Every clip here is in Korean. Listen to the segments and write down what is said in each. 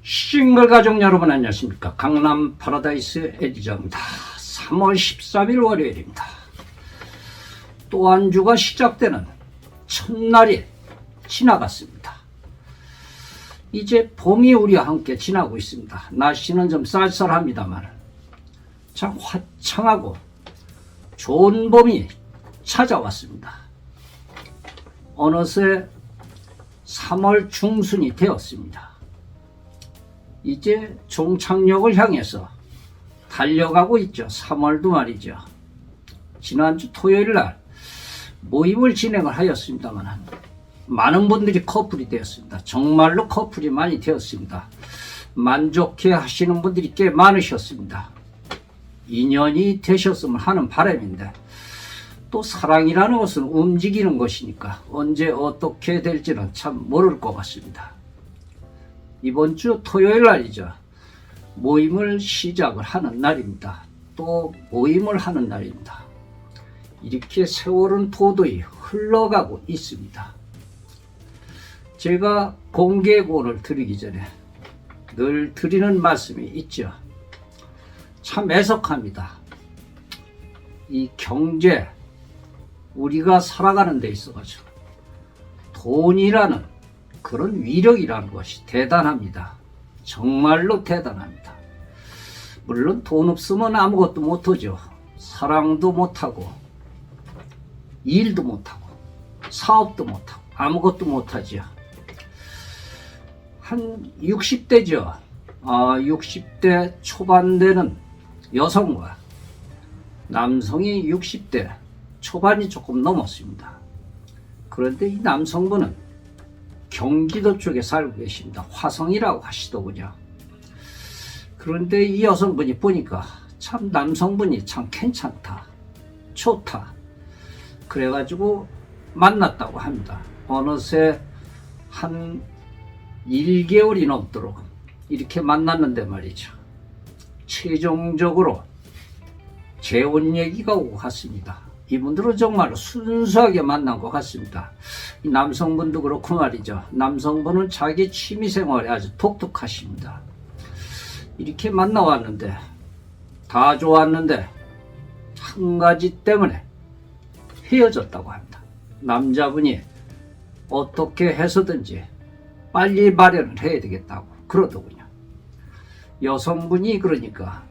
싱글 가족 여러분 안녕하십니까. 강남 파라다이스 에디저입니다. 3월 13일 월요일입니다. 또 한 주가 시작되는 첫날이 지나갔습니다. 이제 봄이 우리와 함께 지나고 있습니다. 날씨는 좀 쌀쌀합니다만 참 화창하고 좋은 봄이 찾아왔습니다. 어느새 3월 중순이 되었습니다. 이제 종착역을 향해서 달려가고 있죠. 3월도 말이죠. 지난주 토요일 날 모임을 진행을 하였습니다만 많은 분들이 커플이 되었습니다. 정말로 커플이 많이 되었습니다. 만족해 하시는 분들이 꽤 많으셨습니다. 인연이 되셨으면 하는 바람인데 또 사랑이라는 것은 움직이는 것이니까 언제 어떻게 될지는 참 모를 것 같습니다. 이번 주 토요일 날이죠. 모임을 시작을 하는 날입니다. 또 모임을 하는 날입니다. 이렇게 세월은 도도히 흘러가고 있습니다. 제가 공개고를 드리기 전에 늘 드리는 말씀이 있죠. 참 애석합니다. 이 경제, 우리가 살아가는 데 있어가지고 돈이라는 그런 위력이라는 것이 대단합니다. 정말로 대단합니다. 물론 돈 없으면 아무것도 못하죠. 사랑도 못하고 일도 못하고 사업도 못하고 아무것도 못하죠. 한 60대죠. 60대 초반 되는 여성과 남성이 60대 초반이 조금 넘었습니다. 그런데 이 남성분은 경기도 쪽에 살고 계십니다. 화성이라고 하시더군요. 그런데 이 여성분이 보니까 참 남성분이 참 괜찮다, 좋다. 그래가지고 만났다고 합니다. 어느새 한 1개월이 넘도록 이렇게 만났는데 말이죠. 최종적으로 재혼 얘기가 오고 갔습니다. 이분들은 정말로 순수하게 만난 것 같습니다. 이 남성분도 그렇고 말이죠. 남성분은 자기 취미생활에 아주 독특하십니다. 이렇게 만나왔는데 다 좋았는데 한 가지 때문에 헤어졌다고 합니다. 남자분이 어떻게 해서든지 빨리 마련을 해야 되겠다고 그러더군요. 여성분이 그러니까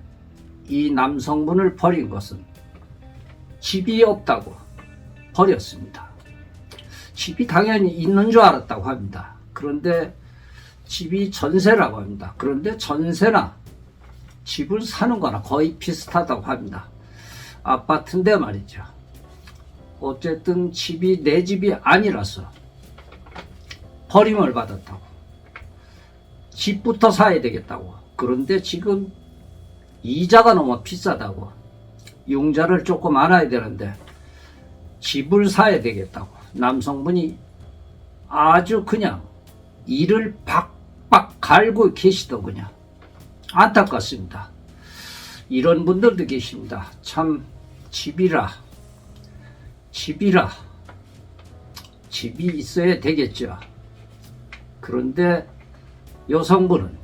이 남성분을 버린 것은 집이 없다고 버렸습니다. 집이 당연히 있는 줄 알았다고 합니다. 그런데 집이 전세라고 합니다. 그런데 전세나 집을 사는 거나 거의 비슷하다고 합니다. 아파트인데 말이죠. 어쨌든 집이 내 집이 아니라서 버림을 받았다고. 집부터 사야 되겠다고. 그런데 지금 이자가 너무 비싸다고. 융자를 조금 알아야 되는데 집을 사야 되겠다고. 남성분이 아주 그냥 이를 박박 갈고 계시더군요. 안타깝습니다. 이런 분들도 계십니다. 참 집이 있어야 되겠죠. 그런데 여성분은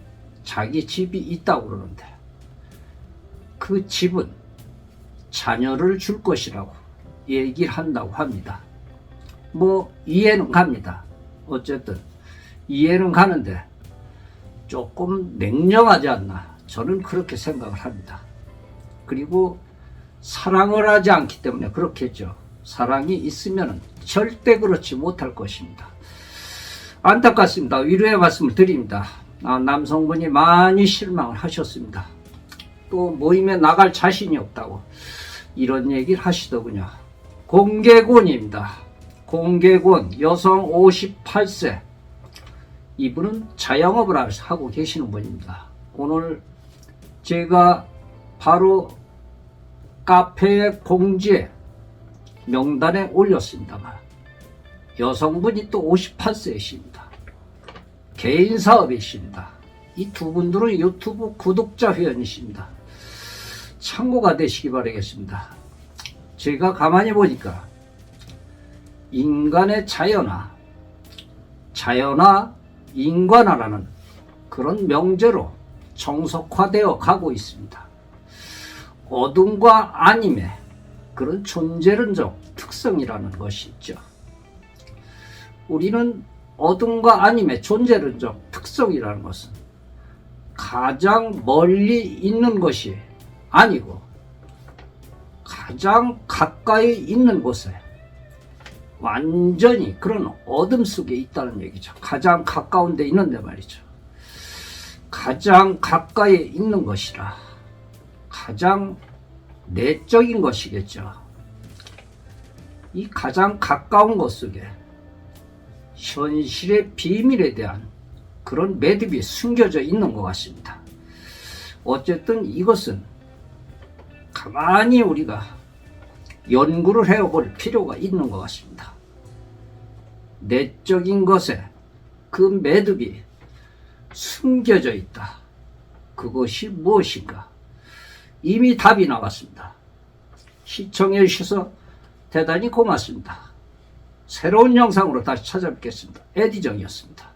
자기 집이 있다고 그러는데 그 집은 자녀를 줄 것이라고 얘기를 한다고 합니다. 뭐 이해는 갑니다. 어쨌든 이해는 가는데 조금 냉정하지 않나 저는 그렇게 생각을 합니다. 그리고 사랑을 하지 않기 때문에 그렇겠죠. 사랑이 있으면 절대 그렇지 못할 것입니다. 안타깝습니다. 위로의 말씀을 드립니다. 남성분이 많이 실망을 하셨습니다. 또 모임에 나갈 자신이 없다고 이런 얘기를 하시더군요. 공개곤입니다. 공개곤 여성 58세. 이분은 자영업을 하고 계시는 분입니다. 오늘 제가 바로 카페의 공지에 명단에 올렸습니다만 여성분이 또 58세이십니다. 개인 사업이십니다. 이 두 분들은 유튜브 구독자 회원이십니다. 참고가 되시기 바라겠습니다. 제가 가만히 보니까 인간의 자연화, 인간화라는 그런 명제로 정석화되어 가고 있습니다. 어둠과 아님의 그런 존재론적 특성이라는 것이 있죠. 우리는 어둠과 아님의 존재론적 특성이라는 것은 가장 멀리 있는 것이 아니고 가장 가까이 있는 곳에 완전히 그런 어둠 속에 있다는 얘기죠. 가장 가까운 데 있는데 말이죠. 가장 가까이 있는 것이라 가장 내적인 것이겠죠. 이 가장 가까운 것 속에 현실의 비밀에 대한 그런 매듭이 숨겨져 있는 것 같습니다. 어쨌든 이것은 가만히 우리가 연구를 해볼 필요가 있는 것 같습니다. 내적인 것에 그 매듭이 숨겨져 있다. 그것이 무엇인가? 이미 답이 나왔습니다. 시청해 주셔서 대단히 고맙습니다. 새로운 영상으로 다시 찾아뵙겠습니다. 에디정이었습니다.